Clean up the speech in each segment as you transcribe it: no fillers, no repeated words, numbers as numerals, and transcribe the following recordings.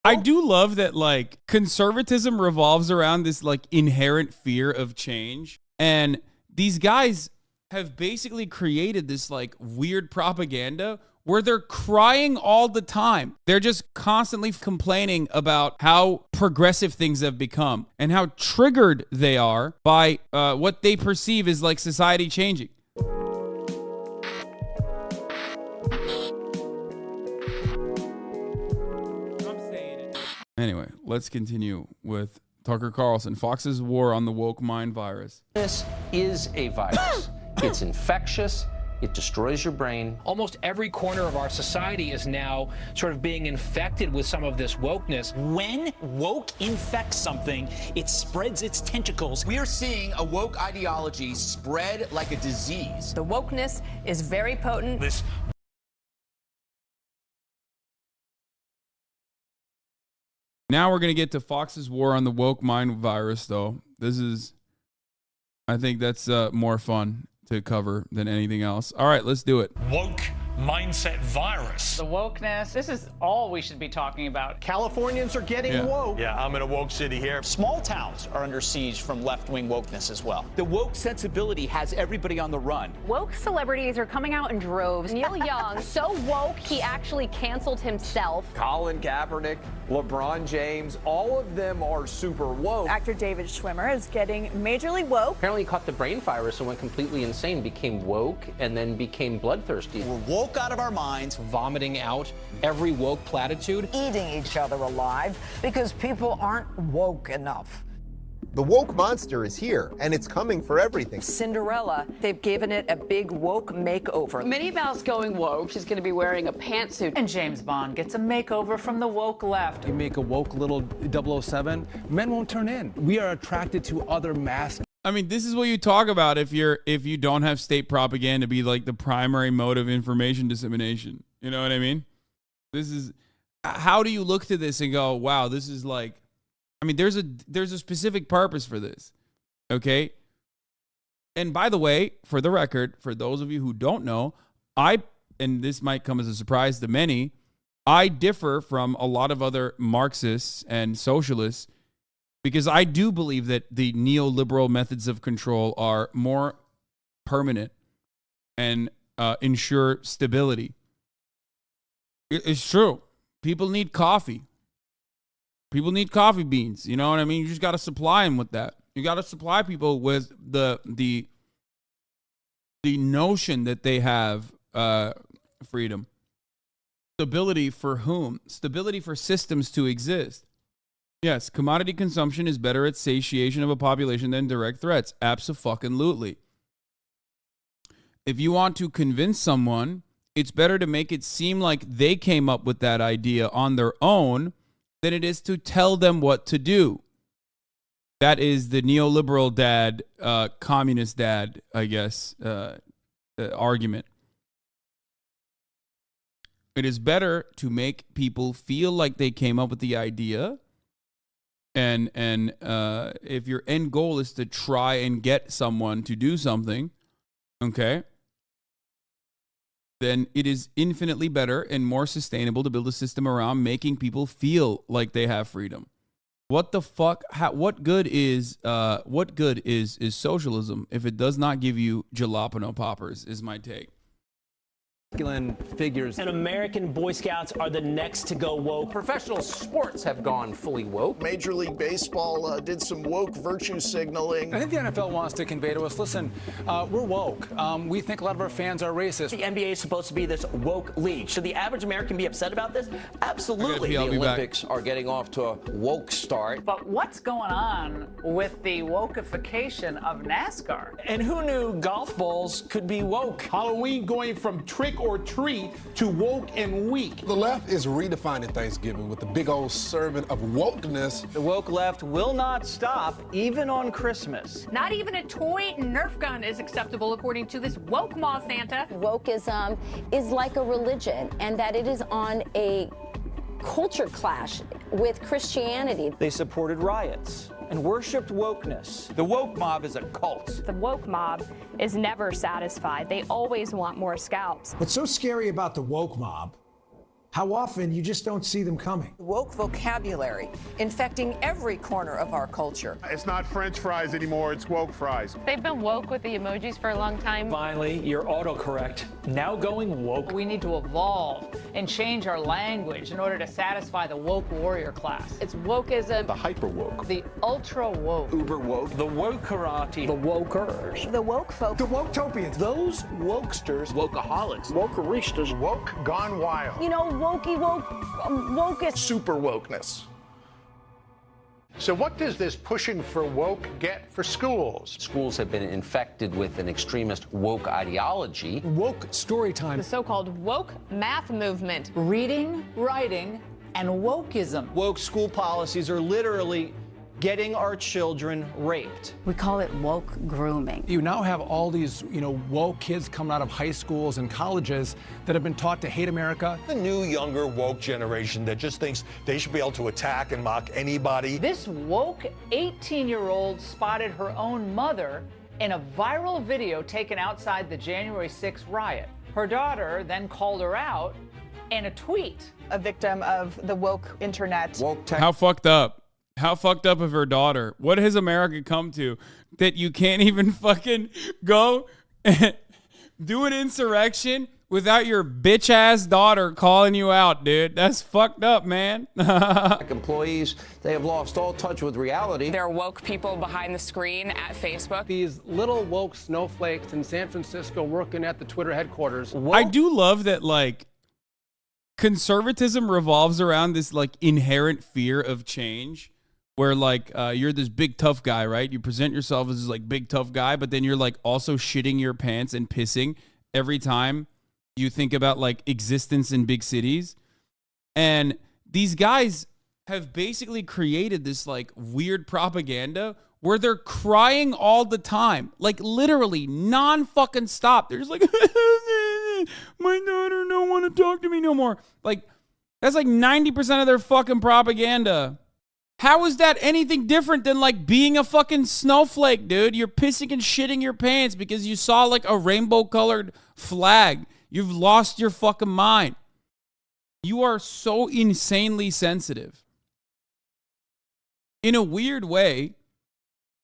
I do love that, like, conservatism revolves around this, like, inherent fear of change. And these guys have basically created this, like, weird propaganda where they're crying all the time. They're just constantly complaining about how progressive things have become and how triggered they are by what they perceive as, like, society changing. Anyway, let's continue with Tucker Carlson. Fox's war on the woke mind virus. This is a virus. It's infectious. It destroys your brain. Almost every corner of our society is now sort of being infected with some of this wokeness. When woke infects something, it spreads its tentacles. We are seeing a woke ideology spread like a disease. The wokeness is very potent. Now we're going to get to Fox's war on the woke mind virus, though. I think that's more fun to cover than anything else. All right, let's do it. Woke mindset virus. The wokeness, this is all we should be talking about. Californians are getting woke. Yeah, I'm in a woke city here. Small towns are under siege from left-wing wokeness as well. The woke sensibility has everybody on the run. Woke celebrities are coming out in droves. Neil Young, so woke, he actually canceled himself. Colin Kaepernick, LeBron James, all of them are super woke. Actor David Schwimmer is getting majorly woke. Apparently he caught the brain virus and went completely insane, became woke, and then became bloodthirsty. We're woke out of our minds, Vomiting out every woke platitude. Eating each other alive because people aren't woke enough. The woke monster is here, and it's coming for everything. Cinderella, they've given it a big woke makeover. Minnie Mouse going woke. She's going to be wearing a pantsuit. And James Bond gets a makeover from the woke left. You make a woke little 007, men won't turn in. We are attracted to other masks. I mean, this is what you talk about if you don't have state propaganda be like the primary mode of information dissemination. You know what I mean? This is, how do you look to this and go, wow, this is like, I mean, there's a specific purpose for this. Okay? And by the way, for the record, for those of you who don't know, and this might come as a surprise to many, I differ from a lot of other Marxists and socialists because I do believe that the neoliberal methods of control are more permanent and ensure stability. It's true. People need coffee. People need coffee beans. You know what I mean? You just got to supply them with that. You got to supply people with the notion that they have freedom. Stability for whom? Stability for systems to exist. Yes, commodity consumption is better at satiation of a population than direct threats. Abso-fucking-lutely. If you want to convince someone, it's better to make it seem like they came up with that idea on their own than it is to tell them what to do. That is the neoliberal dad, communist dad, I guess, argument. It is better to make people feel like they came up with the idea. And if your end goal is to try and get someone to do something, okay, then it is infinitely better and more sustainable to build a system around making people feel like they have freedom. What the fuck? What good is socialism if it does not give you jalapeno poppers? Is my take. Figures. And American Boy Scouts are the next to go woke. Professional sports have gone fully woke. Major League Baseball did some woke virtue signaling. I think the NFL wants to convey to us, listen, we're woke. We think a lot of our fans are racist. The NBA is supposed to be this woke league. Should the average American be upset about this? Absolutely. The Olympics are getting off to a woke start. But what's going on with the wokeification of NASCAR? And who knew golf balls could be woke? Halloween going from trick or treat to woke and weak. The left is redefining Thanksgiving with the big old serving of wokeness. The woke left will not stop, even on Christmas. Not even a toy Nerf gun is acceptable according to this woke mall Santa. Wokeism is like a religion, and that it is on a culture clash with Christianity. They supported riots and worshipped wokeness. The woke mob is a cult. The woke mob is never satisfied. They always want more scalps. What's so scary about the woke mob how often you just don't see them coming. Woke vocabulary infecting every corner of our culture. It's not French fries anymore, it's woke fries. They've been woke with the emojis for a long time. Finally, your autocorrect now going woke. We need to evolve and change our language in order to satisfy the woke warrior class. It's wokeism. The hyper woke. The ultra woke. Uber woke. The woke karate. The wokers. The woke folk. The woke-topians. Those wokesters. Wokeaholics. Wokeristas. Woke gone wild. You know, wokey woke, wokest. Super wokeness. So what does this pushing for woke get for schools? Schools have been infected with an extremist woke ideology. Woke story time. The so-called woke math movement. Reading, writing, and wokeism. Woke school policies are literally getting our children raped. We call it woke grooming. You now have all these, woke kids coming out of high schools and colleges that have been taught to hate America. The new, younger, woke generation that just thinks they should be able to attack and mock anybody. This woke 18-year-old spotted her own mother in a viral video taken outside the January 6th riot. Her daughter then called her out in a tweet. A victim of the woke internet. Woke tech. How fucked up? How fucked up of her daughter? What has America come to that you can't even fucking go and do an insurrection without your bitch ass daughter calling you out, dude? That's fucked up, man. Employees, they have lost all touch with reality. There are woke people behind the screen at Facebook. These little woke snowflakes in San Francisco working at the Twitter headquarters. I do love that, like, conservatism revolves around this, like, inherent fear of change. Where, like, you're this big tough guy, right? You present yourself as this, like, big tough guy, but then you're, like, also shitting your pants and pissing every time you think about, like, existence in big cities. And these guys have basically created this, like, weird propaganda where they're crying all the time. Like, literally, non-fucking stop. They're just like, my daughter don't want to talk to me no more. Like, that's like 90% of their fucking propaganda. How is that anything different than, like, being a fucking snowflake, dude? You're pissing and shitting your pants because you saw, like, a rainbow-colored flag. You've lost your fucking mind. You are so insanely sensitive. In a weird way,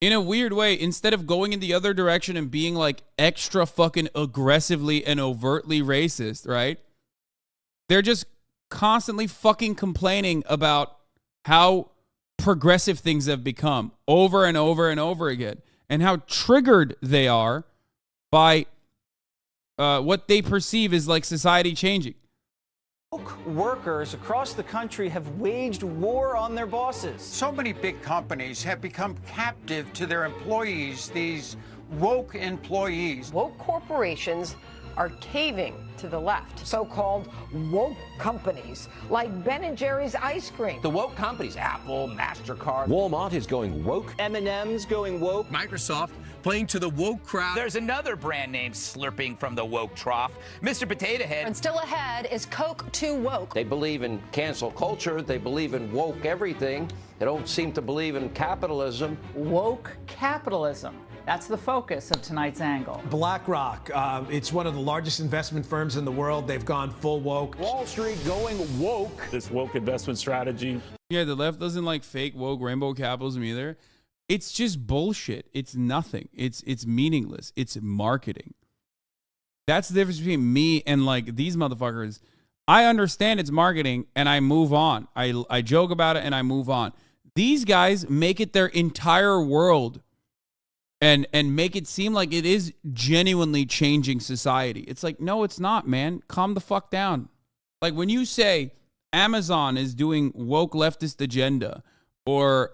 instead of going in the other direction and being, like, extra fucking aggressively and overtly racist, right? They're just constantly fucking complaining about how progressive things have become over and over and over again, and how triggered they are by what they perceive as, like, society changing. Workers across the country have waged war on their bosses. So many big companies have become captive to their employees, these woke employees. Woke corporations are caving to the left. So-called woke companies like Ben & Jerry's ice cream. The woke companies, Apple, MasterCard. Walmart is going woke. M&M's going woke. Microsoft playing to the woke crowd. There's another brand name slurping from the woke trough, Mr. Potato Head. And still ahead is Coke Too Woke. They believe in cancel culture. They believe in woke everything. They don't seem to believe in capitalism. Woke capitalism. That's the focus of tonight's angle. BlackRock, it's one of the largest investment firms in the world. They've gone full woke. Wall Street going woke. This woke investment strategy. Yeah, the left doesn't like fake woke rainbow capitalism either. It's just bullshit. It's nothing. It's meaningless. It's marketing. That's the difference between me and, like, these motherfuckers. I understand it's marketing and I move on. I joke about it and I move on. These guys make it their entire world. And make it seem like it is genuinely changing society. It's like, no, it's not, man. Calm the fuck down. Like, when you say Amazon is doing woke leftist agenda, or,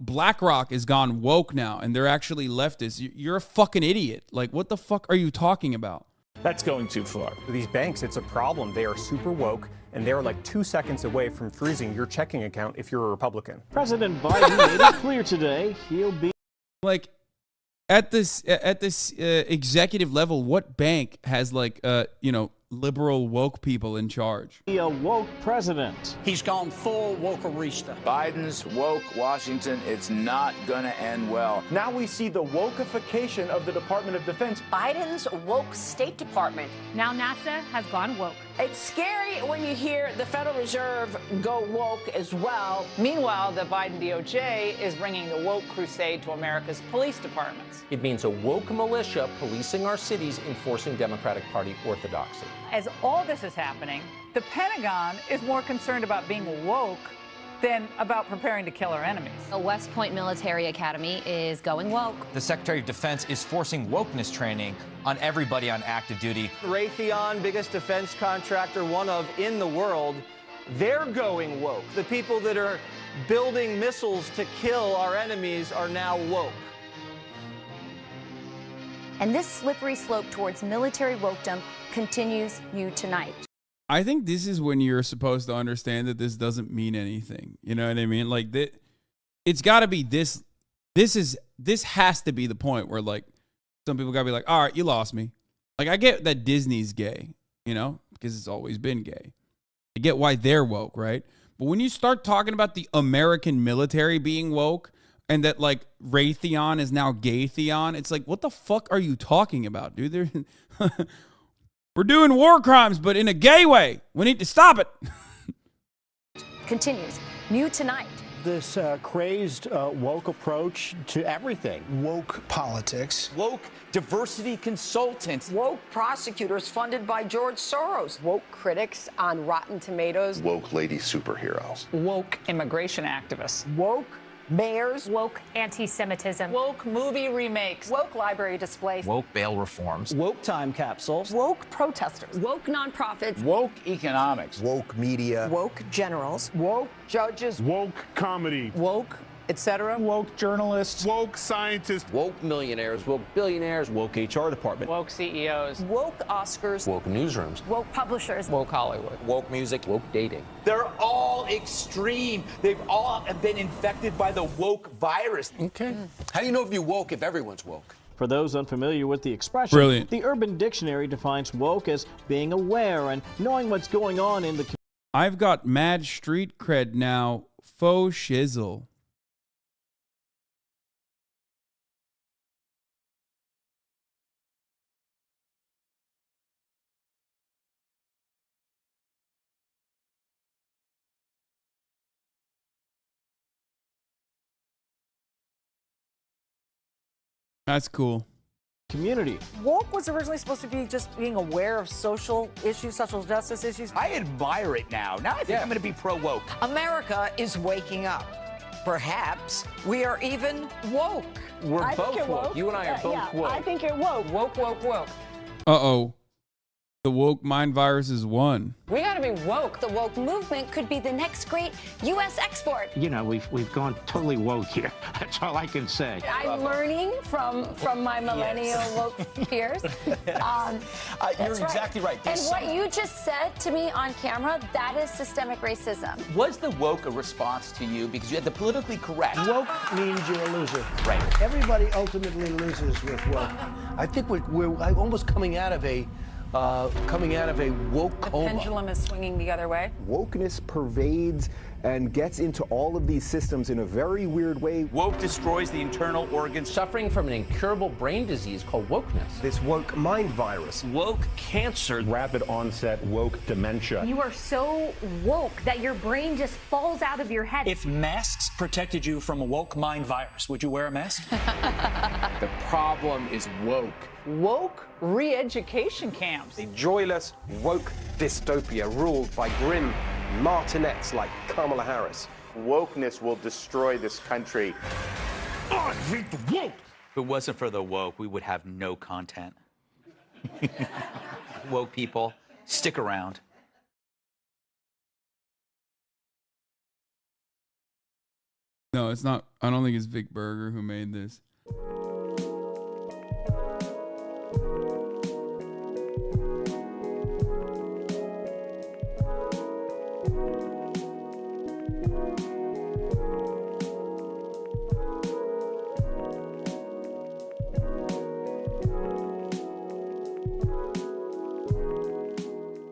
BlackRock has gone woke now and they're actually leftist, you're a fucking idiot. Like, what the fuck are you talking about? That's going too far. For these banks, it's a problem. They are super woke, and they're like 2 seconds away from freezing your checking account if you're a Republican. President Biden made it clear today he'll be... Like, at this executive level, what bank has, like, liberal woke people in charge? A woke president. He's gone full wokerista. Biden's woke Washington, it's not gonna end well. Now we see the wokeification of the Department of Defense. Biden's woke State Department. Now NASA has gone woke. It's scary when you hear the Federal Reserve go woke as well. Meanwhile, the Biden DOJ is bringing the woke crusade to America's police departments. It means a woke militia policing our cities, enforcing Democratic Party orthodoxy. As all this is happening, the Pentagon is more concerned about being woke than about preparing to kill our enemies. The West Point Military Academy is going woke. The Secretary of Defense is forcing wokeness training on everybody on active duty. Raytheon, biggest defense contractor, one of in the world, they're going woke. The people that are building missiles to kill our enemies are now woke. And this slippery slope towards military wokedom continues new tonight. I think this is when you're supposed to understand that this doesn't mean anything. You know what I mean? Like that, it's got to be this. This has to be the point where like some people got to be like, all right, you lost me. Like I get that Disney's gay, you know, because it's always been gay. I get why they're woke, right? But when you start talking about the American military being woke and that like Raytheon is now Gaytheon, it's like, what the fuck are you talking about, dude? We're doing war crimes, but in a gay way. We need to stop it. Continues new tonight. This crazed woke approach to everything. Woke politics. Woke diversity consultants. Woke prosecutors funded by George Soros. Woke critics on Rotten Tomatoes. Woke lady superheroes. Woke immigration activists. Woke mayors. Woke anti-Semitism. Woke movie remakes. Woke library displays. Woke bail reforms. Woke time capsules. Woke protesters. Woke nonprofits. Woke economics. Woke media. Woke generals. Woke judges. Woke comedy. Woke, etc. Woke journalists. Woke scientists. Woke millionaires, woke billionaires, Woke HR department. Woke CEOs. Woke Oscars. woke newsrooms, Woke publishers. woke Hollywood, woke music, woke dating. They're all extreme. They've all been infected by the woke virus. Okay. How do you know if you woke if everyone's woke? For those unfamiliar with the expression, Brilliant. the Urban Dictionary defines woke as being aware and knowing what's going on in the community. I've got mad street cred now. Faux shizzle. That's cool. Community. Woke was originally supposed to be just being aware of social issues, social justice issues. I admire it now. Now I think I'm going to be pro-woke. America is waking up. Perhaps we are even woke. We're both woke. You and I are both woke. I think you're woke. Woke, woke, woke. Uh-oh. The woke mind virus is won. We gotta be woke. The woke movement could be the next great U.S. export. You know, we've gone totally woke here. That's all I can say. I'm learning from my millennial woke peers. You're exactly right. And what you just said to me on camera, that is systemic racism. Was the woke a response to you because you had the politically correct? Woke means you're a loser. Right. Everybody ultimately loses with woke. I think we're almost coming out of a woke coma. Pendulum is swinging the other way. Wokeness pervades and gets into all of these systems in a very weird way. Woke destroys the internal organs. Suffering from an incurable brain disease called wokeness. This woke mind virus. Woke cancer. Rapid onset woke dementia. You are so woke that your brain just falls out of your head. If masks protected you from a woke mind virus, would you wear a mask? The problem is woke. Woke re-education camps. A joyless, woke dystopia ruled by grim martinets like Kamala Harris. Wokeness will destroy this country. I hate the woke. If it wasn't for the woke, we would have no content. Woke people, stick around. No, it's not. I don't think it's Vic Berger who made this.